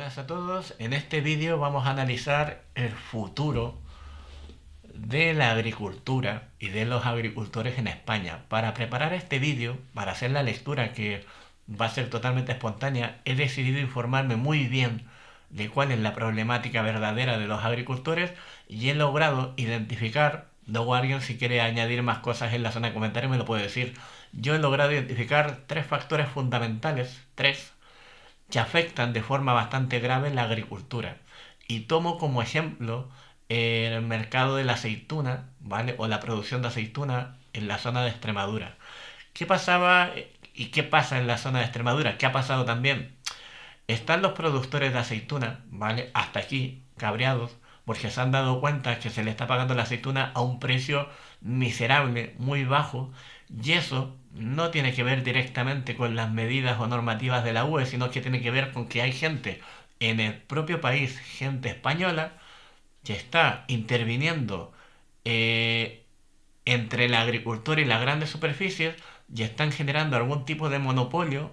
Buenas a todos, en este vídeo vamos a analizar el futuro de la agricultura y de los agricultores en España. Para preparar este vídeo, para hacer la lectura que va a ser totalmente espontánea, he decidido informarme muy bien de cuál es la problemática verdadera de los agricultores y he logrado identificar, luego alguien si quiere añadir más cosas en la zona de comentarios me lo puede decir, yo he logrado identificar tres factores fundamentales, que afectan de forma bastante grave la agricultura. Y tomo como ejemplo el mercado de la aceituna, ¿vale? O la producción de aceituna en la zona de Extremadura. ¿Qué pasaba y qué pasa en la zona de Extremadura? ¿Qué ha pasado también? Están los productores de aceituna, ¿vale? Hasta aquí, cabreados, porque se han dado cuenta que se le está pagando la aceituna a un precio miserable, muy bajo, y eso no tiene que ver directamente con las medidas o normativas de la UE, sino que tiene que ver con que hay gente en el propio país, gente española, que está interviniendo eh, entre el agricultor y las grandes superficies y están generando algún tipo de monopolio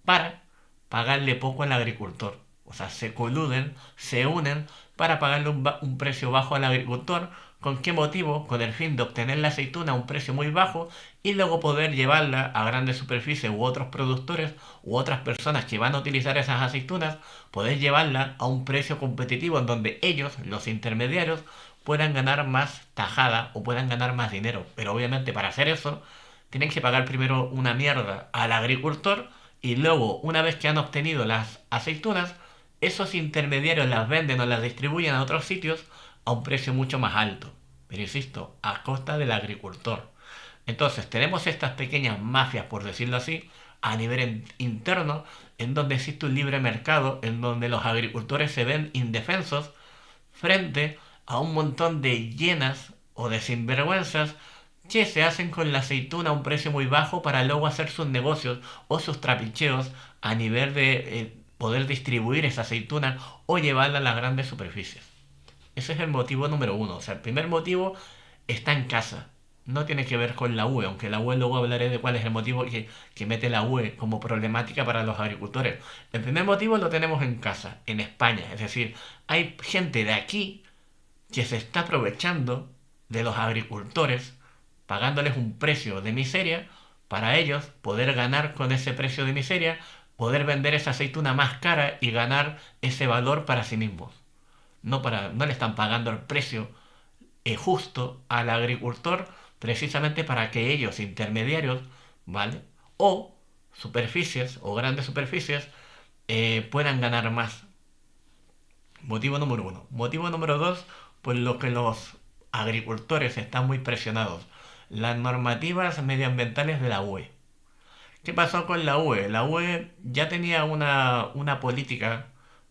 para pagarle poco al agricultor. O sea, se coluden, se unen para pagarle un precio bajo al agricultor. ¿Con qué motivo? Con el fin de obtener la aceituna a un precio muy bajo y luego poder llevarla a grandes superficies u otros productores u otras personas que van a utilizar esas aceitunas, poder llevarla a un precio competitivo en donde ellos, los intermediarios, puedan ganar más tajada o puedan ganar más dinero. Pero obviamente para hacer eso, tienen que pagar primero una mierda al agricultor y luego, una vez que han obtenido las aceitunas, esos intermediarios las venden o las distribuyen a otros sitios a un precio mucho más alto. Pero insisto, a costa del agricultor. Entonces, tenemos estas pequeñas mafias, por decirlo así, a nivel interno, en donde existe un libre mercado, en donde los agricultores se ven indefensos frente a un montón de llenas o de sinvergüenzas que se hacen con la aceituna a un precio muy bajo para luego hacer sus negocios o sus trapicheos a nivel de poder distribuir esa aceituna o llevarla a las grandes superficies. Ese es el motivo número uno. O sea, el primer motivo está en casa. No tiene que ver con la UE, aunque la UE luego hablaré de cuál es el motivo que mete la UE como problemática para los agricultores. El primer motivo lo tenemos en casa, en España. Es decir, hay gente de aquí que se está aprovechando de los agricultores, pagándoles un precio de miseria, para ellos poder ganar con ese precio de miseria, poder vender esa aceituna más cara y ganar ese valor para sí mismos. No le están pagando el precio justo al agricultor precisamente para que ellos, intermediarios, ¿vale? O superficies o grandes superficies puedan ganar más. Motivo número uno. Motivo número dos, pues lo que los agricultores están muy presionados. Las normativas medioambientales de la UE. ¿Qué pasó con la UE? La UE ya tenía una política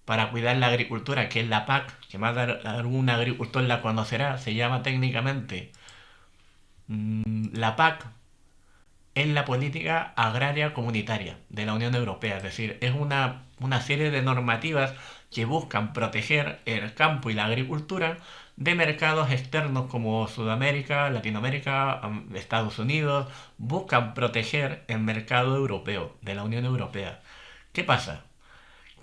para cuidar la agricultura, que es la PAC, que más de algún agricultor la conocerá, se llama técnicamente la PAC, es la política agraria comunitaria de la Unión Europea, es decir, es una serie de normativas que buscan proteger el campo y la agricultura de mercados externos como Sudamérica, Latinoamérica, Estados Unidos, buscan proteger el mercado europeo, de la Unión Europea. ¿Qué pasa?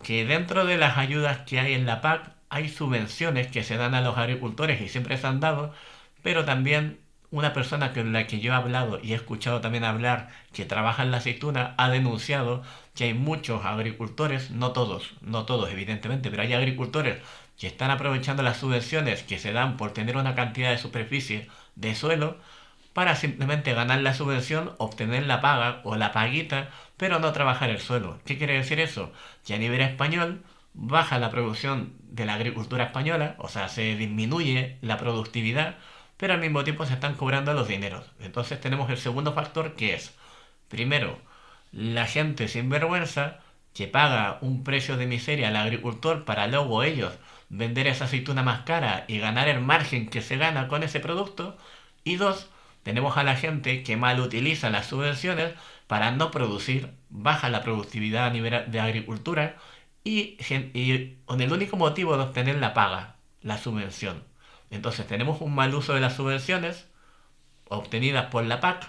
Que dentro de las ayudas que hay en la PAC hay subvenciones que se dan a los agricultores y siempre se han dado, pero también una persona con la que yo he hablado y he escuchado también hablar que trabaja en la aceituna ha denunciado que hay muchos agricultores, no todos evidentemente, pero hay agricultores que están aprovechando las subvenciones que se dan por tener una cantidad de superficie de suelo para simplemente ganar la subvención, obtener la paga o la paguita, pero no trabajar el suelo. ¿Qué quiere decir eso? Que a nivel español baja la producción de la agricultura española, o sea, se disminuye la productividad, pero al mismo tiempo se están cobrando los dineros. Entonces tenemos el segundo factor que es, primero, la gente sin vergüenza que paga un precio de miseria al agricultor para luego ellos vender esa aceituna más cara y ganar el margen que se gana con ese producto. Y dos, tenemos a la gente que mal utiliza las subvenciones para no producir, baja la productividad a nivel de agricultura y con el único motivo de obtener la paga, la subvención. Entonces tenemos un mal uso de las subvenciones obtenidas por la PAC.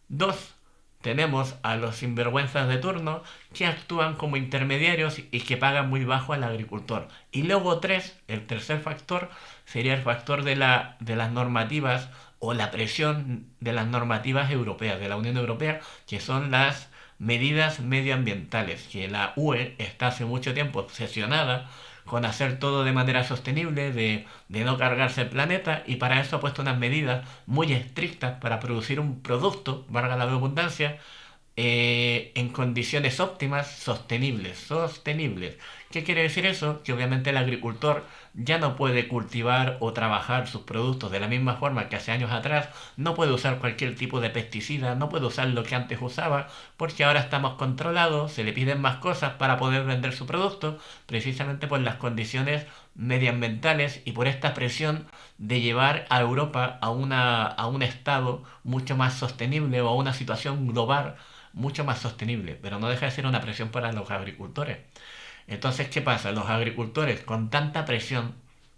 Dos, tenemos a los sinvergüenzas de turno que actúan como intermediarios y que pagan muy bajo al agricultor. Y luego tres, el tercer factor sería el factor de las normativas o la presión de las normativas europeas, de la Unión Europea, que son las medidas medioambientales, que la UE está hace mucho tiempo obsesionada con hacer todo de manera sostenible, de no cargarse el planeta, y para eso ha puesto unas medidas muy estrictas para producir un producto, valga la redundancia, en condiciones óptimas, sostenibles. ¿Qué quiere decir eso? Que obviamente el agricultor ya no puede cultivar o trabajar sus productos de la misma forma que hace años atrás, no puede usar cualquier tipo de pesticida, no puede usar lo que antes usaba, porque ahora estamos controlados, se le piden más cosas para poder vender su producto, precisamente por las condiciones medioambientales y por esta presión de llevar a Europa a un estado mucho más sostenible o a una situación global mucho más sostenible, pero no deja de ser una presión para los agricultores. Entonces, ¿qué pasa? Los agricultores con tanta presión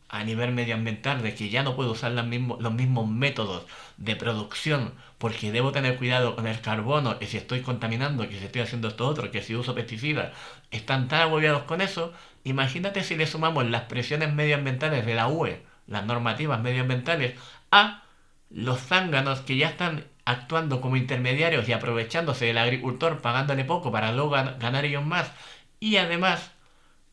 a nivel medioambiental de que ya no puedo usar los mismos métodos de producción porque debo tener cuidado con el carbono, que si estoy contaminando, que si estoy haciendo esto otro, que si uso pesticidas, están tan agobiados con eso. Imagínate si le sumamos las presiones medioambientales de la UE, las normativas medioambientales, a los zánganos que ya están actuando como intermediarios y aprovechándose del agricultor, pagándole poco para luego ganar ellos más, y además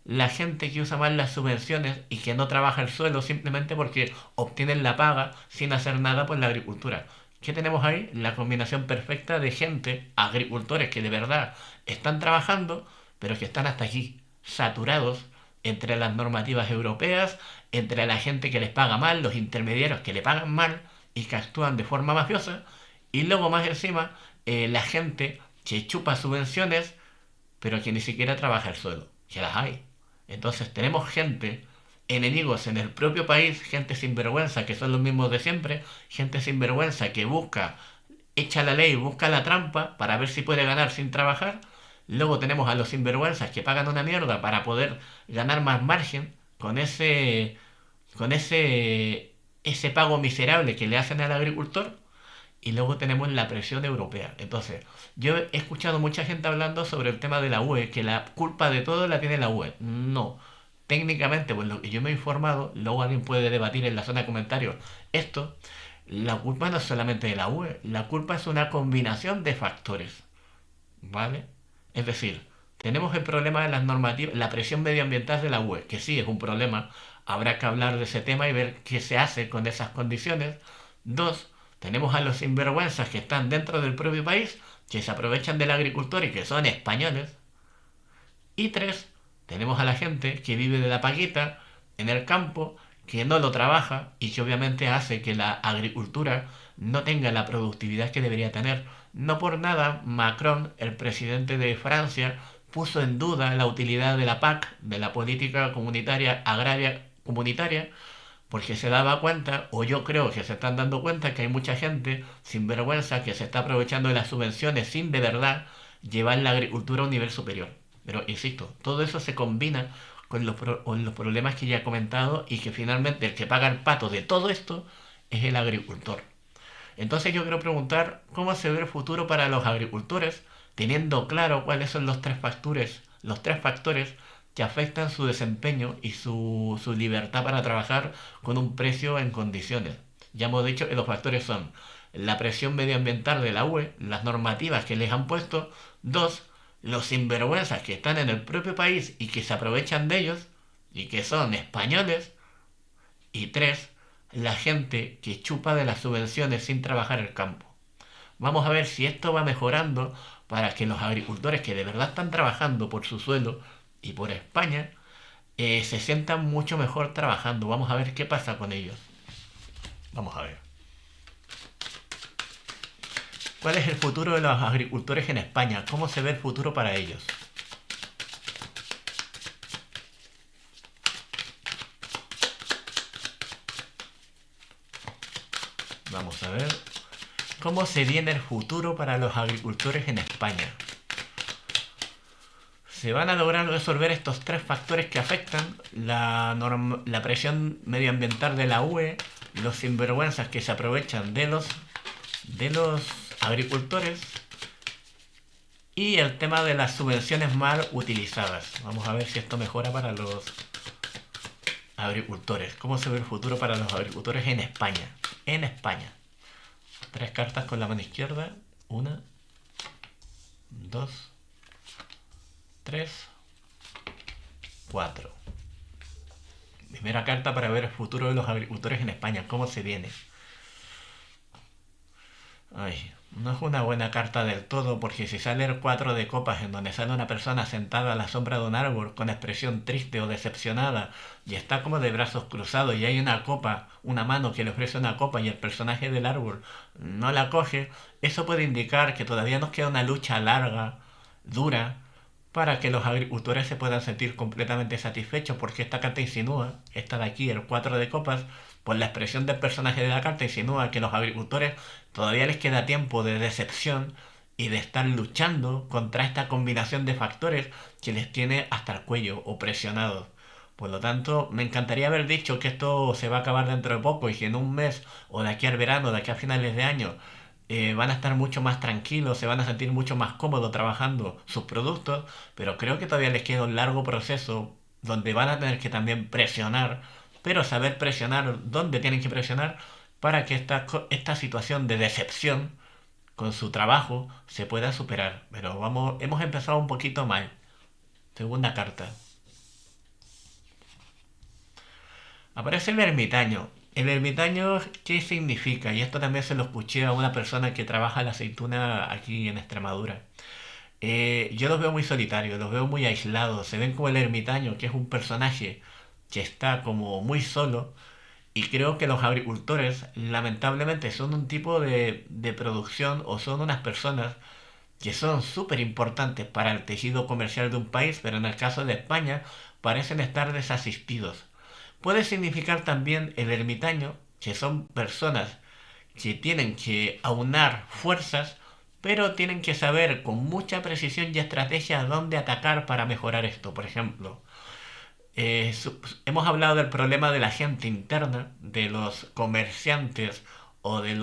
la gente que usa más las subvenciones y que no trabaja el suelo simplemente porque obtienen la paga sin hacer nada por la agricultura. ¿Qué tenemos ahí? La combinación perfecta de gente, agricultores que de verdad están trabajando, pero que están hasta aquí, saturados entre las normativas europeas, entre la gente que les paga mal, los intermediarios que le pagan mal y que actúan de forma mafiosa, y luego más encima la gente que chupa subvenciones, pero que ni siquiera trabaja el suelo, que las hay. Entonces tenemos gente, enemigos en el propio país, gente sinvergüenza que son los mismos de siempre, gente sinvergüenza que busca, echa la ley, busca la trampa para ver si puede ganar sin trabajar. Luego tenemos a los sinvergüenzas que pagan una mierda para poder ganar más margen con ese pago miserable que le hacen al agricultor. Y luego tenemos la presión europea. Entonces, yo he escuchado mucha gente hablando sobre el tema de la UE, que la culpa de todo la tiene la UE. No. Técnicamente, pues lo que yo me he informado, luego alguien puede debatir en la zona de comentarios esto, la culpa no es solamente de la UE, la culpa es una combinación de factores. ¿Vale? Es decir, tenemos el problema de las normativas, la presión medioambiental de la UE, que sí es un problema, habrá que hablar de ese tema y ver qué se hace con esas condiciones. Dos, tenemos a los sinvergüenzas que están dentro del propio país, que se aprovechan del agricultor y que son españoles. Y tres, tenemos a la gente que vive de la paguita en el campo, que no lo trabaja y que obviamente hace que la agricultura no tenga la productividad que debería tener. No por nada, Macron, el presidente de Francia, puso en duda la utilidad de la PAC, de la política comunitaria agraria comunitaria, porque se daba cuenta, o yo creo que se están dando cuenta, que hay mucha gente sin vergüenza que se está aprovechando de las subvenciones sin de verdad llevar la agricultura a un nivel superior. Pero insisto, todo eso se combina con los problemas que ya he comentado y que finalmente el que paga el pato de todo esto es el agricultor. Entonces yo quiero preguntar cómo se ve el futuro para los agricultores, teniendo claro cuáles son los tres factores que afectan su desempeño y su libertad para trabajar con un precio en condiciones. Ya hemos dicho que los factores son la presión medioambiental de la UE, las normativas que les han puesto, dos, los sinvergüenzas que están en el propio país y que se aprovechan de ellos y que son españoles, y tres, la gente que chupa de las subvenciones sin trabajar el campo. Vamos a ver si esto va mejorando para que los agricultores que de verdad están trabajando por su suelo y por España se sientan mucho mejor trabajando. Vamos a ver qué pasa con ellos. Vamos a ver. ¿Cuál es el futuro de los agricultores en España? ¿Cómo se ve el futuro para ellos? Vamos a ver. ¿Cómo se viene el futuro para los agricultores en España? Se van a lograr resolver estos tres factores que afectan la presión medioambiental de la UE, los sinvergüenzas que se aprovechan de los agricultores Y el tema de las subvenciones mal utilizadas. Vamos a ver si esto mejora para los agricultores. ¿Cómo se ve el futuro para los agricultores en España? En España. 3 cartas con la mano izquierda. 1, 2, 3, 4. Primera carta para ver el futuro de los agricultores en España. ¿Cómo se viene? Ay, no es una buena carta del todo, porque si sale el 4 de copas en donde sale una persona sentada a la sombra de un árbol con expresión triste o decepcionada y está como de brazos cruzados y hay una copa, una mano que le ofrece una copa y el personaje del árbol no la coge, eso puede indicar que todavía nos queda una lucha larga, dura, para que los agricultores se puedan sentir completamente satisfechos, porque esta carta insinúa, esta de aquí, el 4 de copas, por la expresión del personaje de la carta insinúa que los agricultores todavía les queda tiempo de decepción y de estar luchando contra esta combinación de factores que les tiene hasta el cuello o presionados. Por lo tanto, me encantaría haber dicho que esto se va a acabar dentro de poco y que en un mes o de aquí al verano, de aquí a finales de año, van a estar mucho más tranquilos, se van a sentir mucho más cómodos trabajando sus productos, pero creo que todavía les queda un largo proceso donde van a tener que también presionar, pero saber presionar dónde tienen que presionar para que esta situación de decepción con su trabajo se pueda superar. Pero vamos, hemos empezado un poquito mal. Segunda carta. Aparece el ermitaño. El ermitaño, ¿qué significa? Y esto también se lo escuché a una persona que trabaja la aceituna aquí en Extremadura. Yo los veo muy solitarios, los veo muy aislados. Se ven como el ermitaño, que es un personaje que está como muy solo. Y creo que los agricultores, lamentablemente, son un tipo de producción o son unas personas que son súper importantes para el tejido comercial de un país, pero en el caso de España parecen estar desasistidos. Puede significar también el ermitaño, que son personas que tienen que aunar fuerzas, pero tienen que saber con mucha precisión y estrategia dónde atacar para mejorar esto. Por ejemplo, hemos hablado del problema de la gente interna, de los comerciantes o de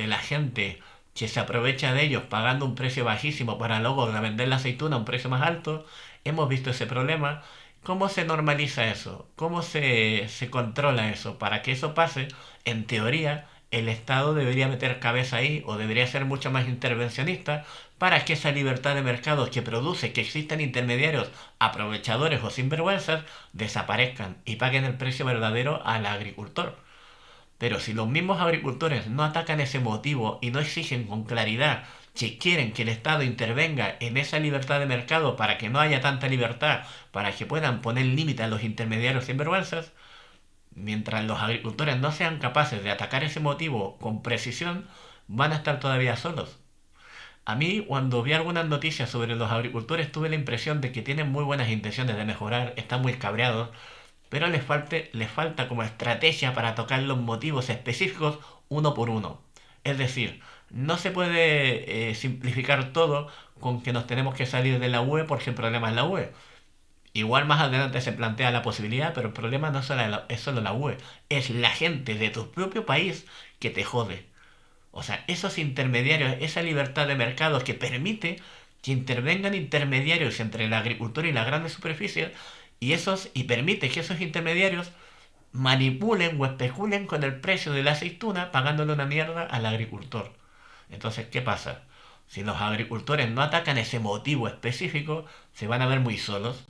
la gente que se aprovecha de ellos pagando un precio bajísimo para luego vender la aceituna a un precio más alto. Hemos visto ese problema. ¿Cómo se normaliza eso? ¿Cómo se controla eso? Para que eso pase, en teoría, el Estado debería meter cabeza ahí o debería ser mucho más intervencionista para que esa libertad de mercado que produce que existan intermediarios aprovechadores o sinvergüenzas desaparezcan y paguen el precio verdadero al agricultor. Pero si los mismos agricultores no atacan ese motivo y no exigen con claridad que quieren que el Estado intervenga en esa libertad de mercado para que no haya tanta libertad, para que puedan poner límite a los intermediarios sinvergüenzas, mientras los agricultores no sean capaces de atacar ese motivo con precisión, van a estar todavía solos. A mí, cuando vi algunas noticias sobre los agricultores, tuve la impresión de que tienen muy buenas intenciones de mejorar, están muy cabreados, pero les falta como estrategia para tocar los motivos específicos uno por uno. Es decir, no se puede simplificar todo con que nos tenemos que salir de la UE porque el problema es la UE. Igual más adelante se plantea la posibilidad, pero el problema no es solo la UE, es la gente de tu propio país que te jode. O sea, esos intermediarios, esa libertad de mercado que permite que intervengan intermediarios entre el agricultor y las grandes superficies y permite que esos intermediarios manipulen o especulen con el precio de la aceituna pagándole una mierda al agricultor. Entonces, ¿qué pasa? Si los agricultores no atacan ese motivo específico, se van a ver muy solos.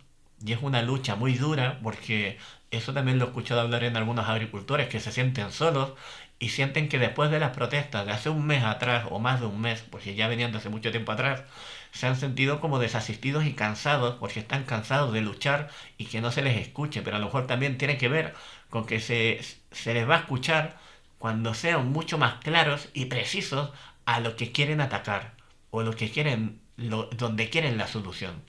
Y es una lucha muy dura porque eso también lo he escuchado hablar en algunos agricultores que se sienten solos y sienten que después de las protestas de hace un mes atrás o más de un mes, porque ya venían de hace mucho tiempo atrás, se han sentido como desasistidos y cansados porque están cansados de luchar y que no se les escuche, pero a lo mejor también tiene que ver con que se les va a escuchar cuando sean mucho más claros y precisos a lo que quieren atacar o lo que quieren, donde quieren la solución.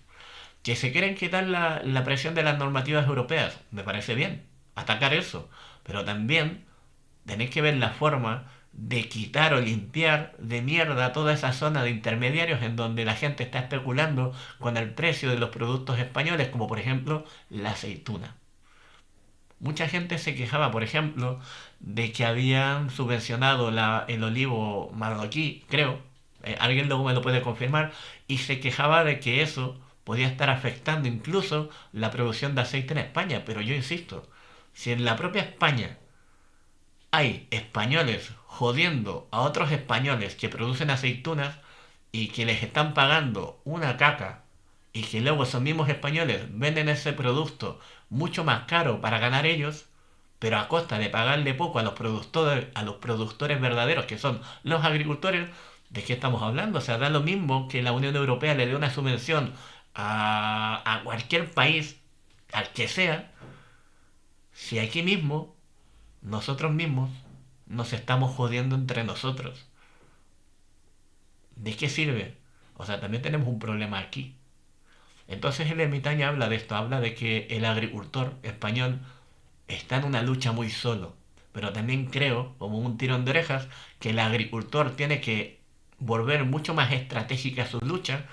Que se quieren quitar la presión de las normativas europeas, me parece bien, atacar eso, pero también tenéis que ver la forma de quitar o limpiar de mierda toda esa zona de intermediarios en donde la gente está especulando con el precio de los productos españoles, como por ejemplo la aceituna. Mucha gente se quejaba, por ejemplo, de que habían subvencionado el olivo marroquí, creo, Alguien luego me lo puede confirmar, y se quejaba de que eso podía estar afectando incluso la producción de aceite en España. Pero yo insisto, si en la propia España hay españoles jodiendo a otros españoles que producen aceitunas y que les están pagando una caca y que luego esos mismos españoles venden ese producto mucho más caro para ganar ellos, pero a costa de pagarle poco a los productores verdaderos que son los agricultores, ¿de qué estamos hablando? O sea, da lo mismo que la Unión Europea le dé una subvención a cualquier país, al que sea, si aquí mismo nosotros mismos nos estamos jodiendo entre nosotros. ¿De qué sirve? O sea, también tenemos un problema aquí. Entonces el ermitaño habla de esto, habla de que el agricultor español está en una lucha muy solo. Pero también creo, como un tirón de orejas, que el agricultor tiene que volver mucho más estratégica su lucha,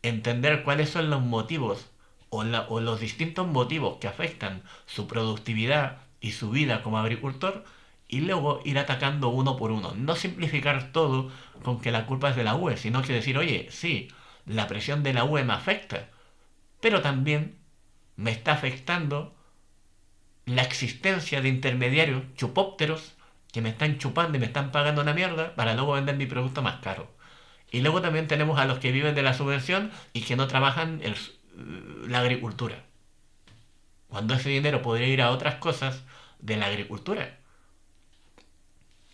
entender cuáles son los motivos o los distintos motivos que afectan su productividad y su vida como agricultor, y luego ir atacando uno por uno. No simplificar todo con que la culpa es de la UE, sino que decir, oye, sí, la presión de la UE me afecta, pero también me está afectando la existencia de intermediarios chupópteros que me están chupando y me están pagando una mierda para luego vender mi producto más caro. Y luego también tenemos a los que viven de la subvención y que no trabajan la agricultura, cuando ese dinero podría ir a otras cosas de la agricultura.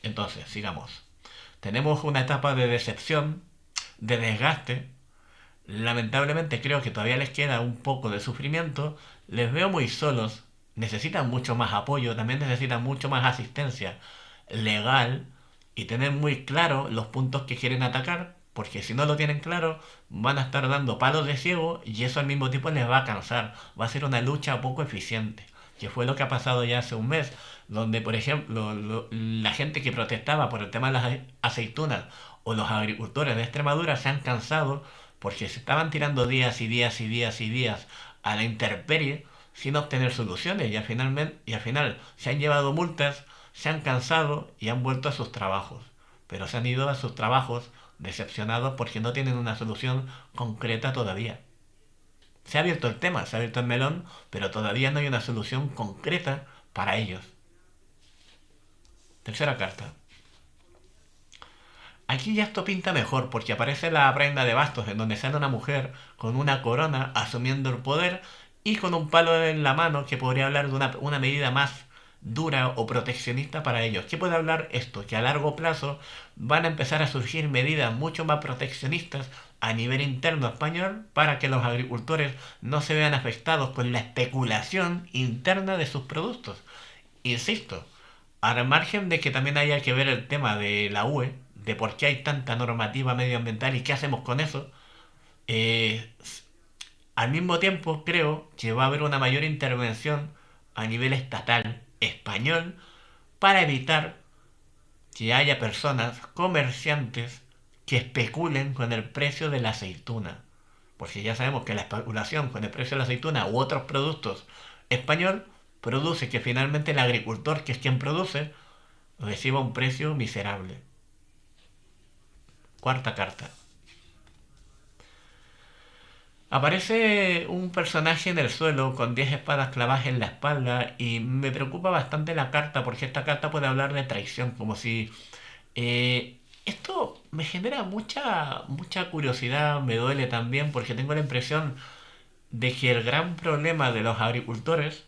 Entonces, sigamos. Tenemos una etapa de decepción, de desgaste. Lamentablemente creo que todavía les queda un poco de sufrimiento. Les veo muy solos. Necesitan mucho más apoyo, también necesitan mucho más asistencia legal y tener muy claro los puntos que quieren atacar, porque si no lo tienen claro van a estar dando palos de ciego y eso al mismo tiempo les va a cansar. Va a ser una lucha poco eficiente, que fue lo que ha pasado ya hace un mes, donde por ejemplo la gente que protestaba por el tema de las aceitunas o los agricultores de Extremadura se han cansado porque se estaban tirando días y días y días y días a la intemperie sin obtener soluciones y al final se han llevado multas, se han cansado y han vuelto a sus trabajos. Pero se han ido a sus trabajos decepcionados porque no tienen una solución concreta todavía. Se ha abierto el tema, se ha abierto el melón, pero todavía no hay una solución concreta para ellos. Tercera carta. Aquí ya esto pinta mejor porque aparece la prenda de bastos en donde sale una mujer con una corona asumiendo el poder y con un palo en la mano que podría hablar de una medida más dura o proteccionista para ellos. ¿Qué puede hablar esto? Que a largo plazo van a empezar a surgir medidas mucho más proteccionistas a nivel interno español para que los agricultores no se vean afectados con la especulación interna de sus productos. Insisto, al margen de que también haya que ver el tema de la UE, de por qué hay tanta normativa medioambiental y qué hacemos con eso, eh, al mismo tiempo creo que va a haber una mayor intervención a nivel estatal español para evitar que haya personas, comerciantes, que especulen con el precio de la aceituna. Porque ya sabemos que la especulación con el precio de la aceituna u otros productos español produce que finalmente el agricultor, que es quien produce, reciba un precio miserable. Cuarta carta. Aparece un personaje en el suelo con 10 espadas clavadas en la espalda y me preocupa bastante la carta porque esta carta puede hablar de traición, como si... esto me genera mucha curiosidad, me duele también porque tengo la impresión de que el gran problema de los agricultores,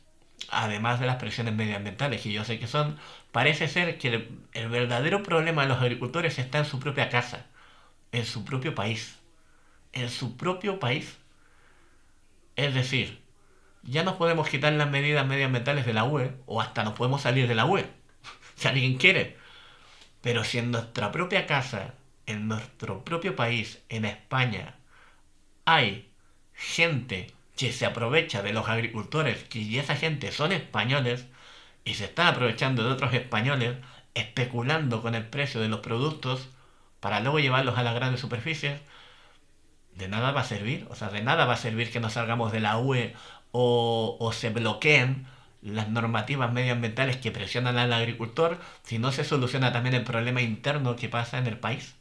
además de las presiones medioambientales que yo sé que son, parece ser que el verdadero problema de los agricultores está en su propia casa, en su propio país, en su propio país. Es decir, ya nos podemos quitar las medidas medioambientales de la UE, o hasta nos podemos salir de la UE, si alguien quiere. Pero si en nuestra propia casa, en nuestro propio país, en España, hay gente que se aprovecha de los agricultores, y esa gente son españoles, y se están aprovechando de otros españoles, especulando con el precio de los productos para luego llevarlos a las grandes superficies, de nada va a servir. O sea, de nada va a servir que nos salgamos de la UE o se bloqueen las normativas medioambientales que presionan al agricultor si no se soluciona también el problema interno que pasa en el país.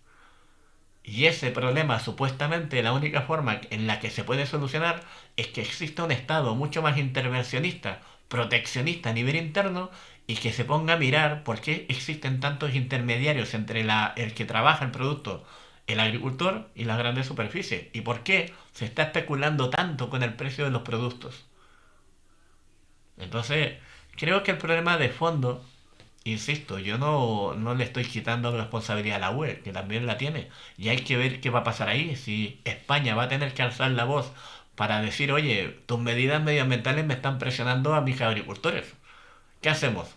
Y ese problema, supuestamente, la única forma en la que se puede solucionar es que exista un Estado mucho más intervencionista, proteccionista a nivel interno y que se ponga a mirar por qué existen tantos intermediarios entre el que trabaja el producto, el agricultor y las grandes superficies. Y por qué se está especulando tanto con el precio de los productos. Entonces, creo que el problema de fondo, insisto, yo no le estoy quitando responsabilidad a la UE, que también la tiene. Y hay que ver qué va a pasar ahí. Si España va a tener que alzar la voz para decir, oye, tus medidas medioambientales me están presionando a mis agricultores. ¿Qué hacemos?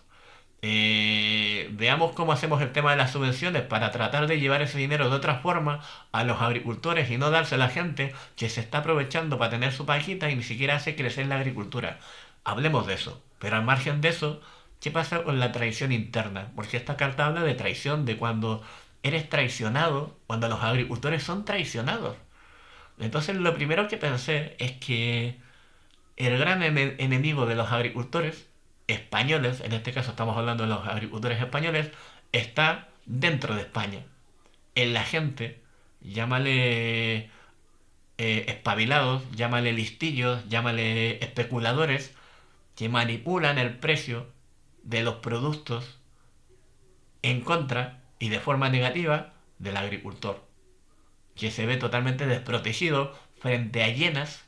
Veamos cómo hacemos el tema de las subvenciones para tratar de llevar ese dinero de otra forma a los agricultores y no darse a la gente que se está aprovechando para tener su pajita y ni siquiera hace crecer la agricultura. Hablemos de eso. Pero al margen de eso, ¿qué pasa con la traición interna? Porque esta carta habla de traición, de cuando eres traicionado, cuando los agricultores son traicionados. Entonces lo primero que pensé es que el gran enemigo de los agricultores españoles, en este caso estamos hablando de los agricultores españoles, está dentro de España. En la gente, llámale espabilados, llámale listillos, llámale especuladores, que manipulan el precio de los productos en contra y de forma negativa del agricultor, que se ve totalmente desprotegido frente a llenas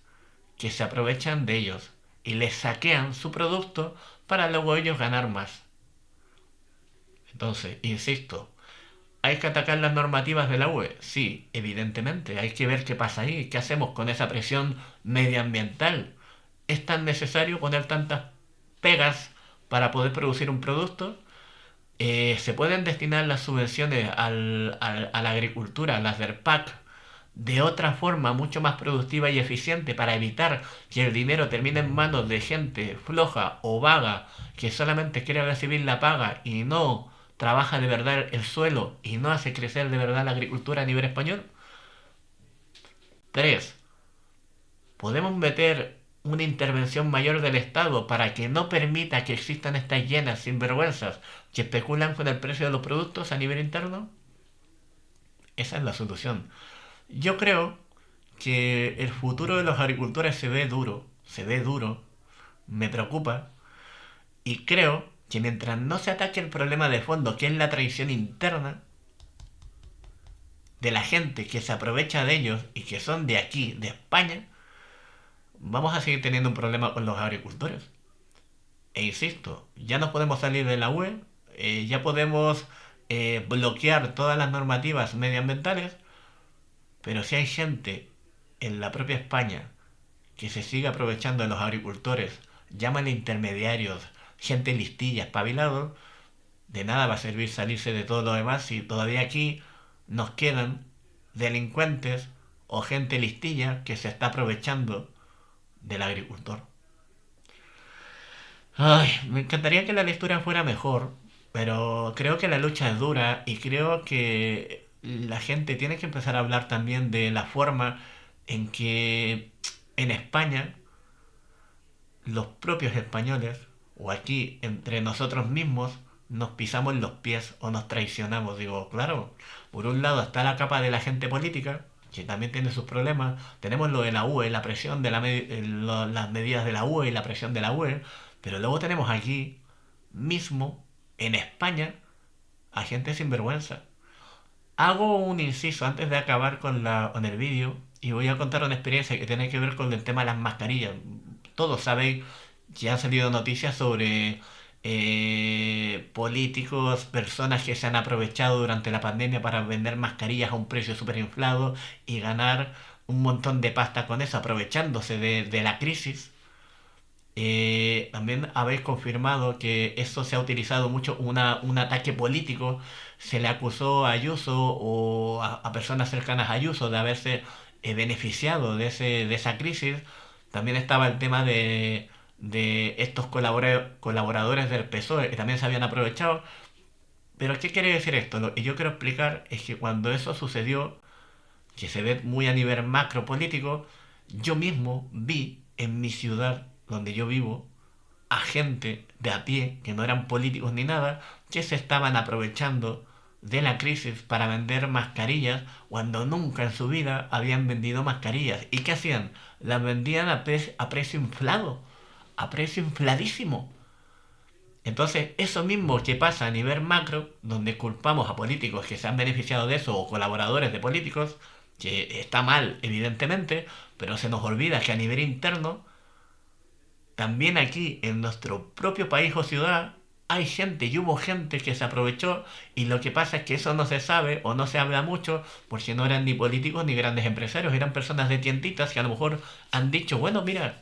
que se aprovechan de ellos y les saquean su producto para luego ellos ganar más. Entonces, insisto, ¿hay que atacar las normativas de la UE? Sí, evidentemente, hay que ver qué pasa ahí, qué hacemos con esa presión medioambiental. ¿Es tan necesario poner tantas pegas para poder producir un producto? Se pueden destinar las subvenciones a la agricultura, las del PAC, de otra forma mucho más productiva y eficiente para evitar que el dinero termine en manos de gente floja o vaga que solamente quiere recibir la paga y no trabaja de verdad el suelo y no hace crecer de verdad la agricultura a nivel español. 3. Podemos meter una intervención mayor del Estado para que no permita que existan estas llenas sinvergüenzas que especulan con el precio de los productos a nivel interno. Esa es la solución. Yo creo que el futuro de los agricultores se ve duro, me preocupa y creo que mientras no se ataque el problema de fondo, que es la traición interna de la gente que se aprovecha de ellos y que son de aquí, de España, vamos a seguir teniendo un problema con los agricultores. E insisto, ya no podemos salir de la UE, ya podemos bloquear todas las normativas medioambientales, pero si hay gente en la propia España que se sigue aprovechando de los agricultores, llámale intermediarios, gente listilla, espabilado, de nada va a servir salirse de todo lo demás si todavía aquí nos quedan delincuentes o gente listilla que se está aprovechando del agricultor. Ay, me encantaría que la lectura fuera mejor, pero creo que la lucha es dura y creo que la gente tiene que empezar a hablar también de la forma en que en España los propios españoles o aquí entre nosotros mismos nos pisamos los pies o nos traicionamos. Digo, claro, por un lado está la capa de la gente política, que también tiene sus problemas. Tenemos lo de la UE, la presión de las medidas de la UE y la presión de la UE. Pero luego tenemos aquí mismo, en España, a gente sinvergüenza. Hago un inciso antes de acabar con el vídeo y voy a contar una experiencia que tiene que ver con el tema de las mascarillas. Todos sabéis que han salido noticias sobre políticos, personas que se han aprovechado durante la pandemia para vender mascarillas a un precio súper inflado y ganar un montón de pasta con eso, aprovechándose de la crisis. También habéis confirmado que eso se ha utilizado mucho, un ataque político. Se le acusó a Ayuso o a personas cercanas a Ayuso de haberse beneficiado de esa crisis. También estaba el tema de estos colaboradores del PSOE que también se habían aprovechado. Pero ¿qué quiere decir esto? Lo que yo quiero explicar es que cuando eso sucedió, que se ve muy a nivel macro político, yo mismo vi en mi ciudad donde yo vivo a gente de a pie, que no eran políticos ni nada, que se estaban aprovechando de la crisis para vender mascarillas cuando nunca en su vida habían vendido mascarillas. ¿Y qué hacían? Las vendían a precio inflado, a precio infladísimo. Entonces, eso mismo que pasa a nivel macro, donde culpamos a políticos que se han beneficiado de eso o colaboradores de políticos, que está mal, evidentemente, pero se nos olvida que a nivel interno, también aquí en nuestro propio país o ciudad, hay gente y hubo gente que se aprovechó y lo que pasa es que eso no se sabe o no se habla mucho porque no eran ni políticos ni grandes empresarios, eran personas de tienditas que a lo mejor han dicho, bueno, mira,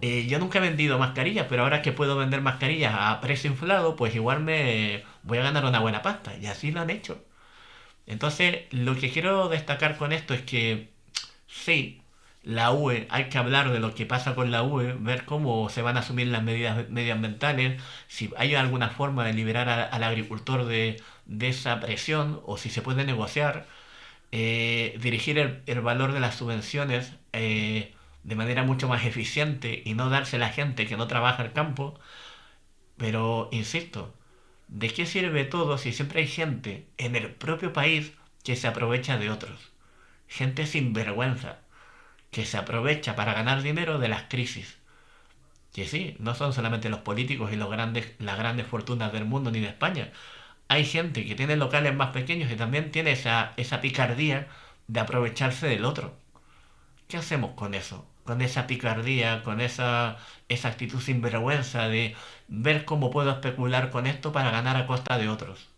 yo nunca he vendido mascarillas, pero ahora que puedo vender mascarillas a precio inflado, pues igual me voy a ganar una buena pasta. Y así lo han hecho. Entonces, lo que quiero destacar con esto es que sí, la UE, hay que hablar de lo que pasa con la UE, ver cómo se van a asumir las medidas medioambientales, si hay alguna forma de liberar al agricultor de esa presión o si se puede negociar, dirigir el valor de las subvenciones de manera mucho más eficiente y no dársela a gente que no trabaja el campo. Pero, insisto, ¿de qué sirve todo si siempre hay gente en el propio país que se aprovecha de otros? Gente sin vergüenza, que se aprovecha para ganar dinero de las crisis. Que sí, no son solamente los políticos y las grandes fortunas del mundo ni de España. Hay gente que tiene locales más pequeños y también tiene esa picardía de aprovecharse del otro. ¿Qué hacemos con eso? Con esa picardía, con esa actitud sinvergüenza de ver cómo puedo especular con esto para ganar a costa de otros.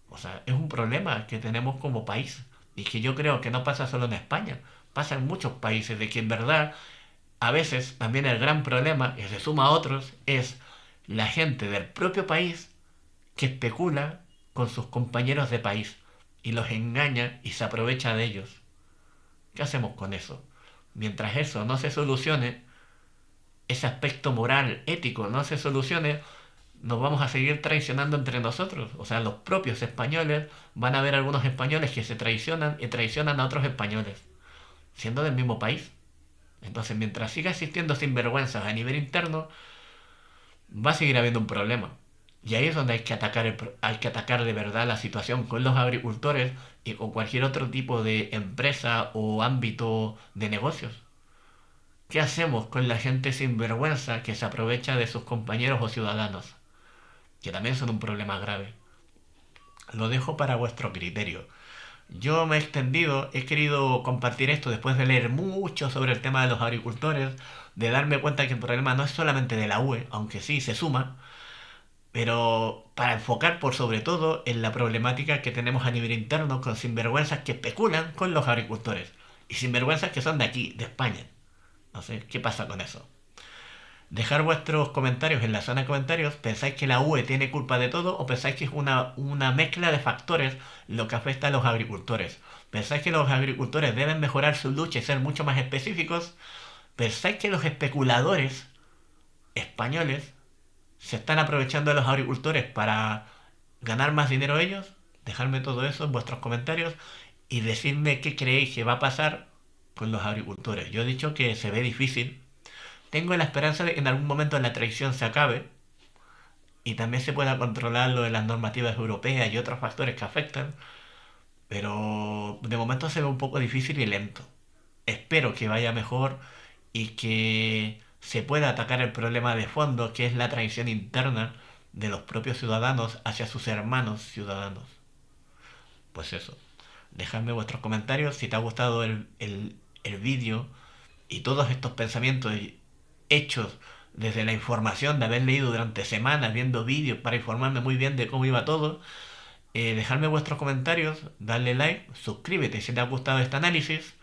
O sea, es un problema que tenemos como país y que yo creo que no pasa solo en España, pasa en muchos países, de que en verdad a veces también el gran problema, que se suma a otros, es la gente del propio país que especula con sus compañeros de país y los engaña y se aprovecha de ellos. ¿Qué hacemos con eso? Mientras eso no se solucione, ese aspecto moral, ético, no se solucione, nos vamos a seguir traicionando entre nosotros. O sea, los propios españoles van a ver algunos españoles que se traicionan y traicionan a otros españoles, siendo del mismo país. Entonces, mientras siga existiendo sinvergüenzas a nivel interno, va a seguir habiendo un problema. Y ahí es donde hay que atacar de verdad la situación con los agricultores y con cualquier otro tipo de empresa o ámbito de negocios. ¿Qué hacemos con la gente sinvergüenza que se aprovecha de sus compañeros o ciudadanos? Que también son un problema grave. Lo dejo para vuestro criterio. Yo me he extendido, he querido compartir esto después de leer mucho sobre el tema de los agricultores, de darme cuenta que el problema no es solamente de la UE, aunque sí se suma, pero para enfocar por sobre todo en la problemática que tenemos a nivel interno con sinvergüenzas que especulan con los agricultores y sinvergüenzas que son de aquí, de España. No sé, ¿qué pasa con eso? Dejar vuestros comentarios en la zona de comentarios. ¿Pensáis que la UE tiene culpa de todo o pensáis que es una mezcla de factores lo que afecta a los agricultores? ¿Pensáis que los agricultores deben mejorar su lucha y ser mucho más específicos? ¿Pensáis que los especuladores españoles se están aprovechando de los agricultores para ganar más dinero ellos? Dejadme todo eso en vuestros comentarios y decidme qué creéis que va a pasar con los agricultores. Yo he dicho que se ve difícil. Tengo la esperanza de que en algún momento la traición se acabe y también se pueda controlar lo de las normativas europeas y otros factores que afectan, pero de momento se ve un poco difícil y lento. Espero que vaya mejor y que se pueda atacar el problema de fondo, que es la traición interna de los propios ciudadanos hacia sus hermanos ciudadanos. Pues eso, dejadme vuestros comentarios si te ha gustado el vídeo y todos estos pensamientos hechos desde la información de haber leído durante semanas, viendo vídeos para informarme muy bien de cómo iba todo. Dejadme vuestros comentarios, darle like, suscríbete si te ha gustado este análisis.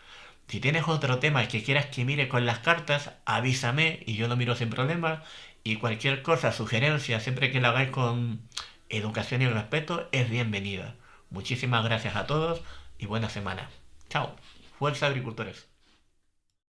Si tienes otro tema que quieras que mire con las cartas, avísame y yo lo miro sin problema. Y cualquier cosa, sugerencia, siempre que lo hagáis con educación y respeto, es bienvenida. Muchísimas gracias a todos y buena semana. Chao. Fuerza agricultores.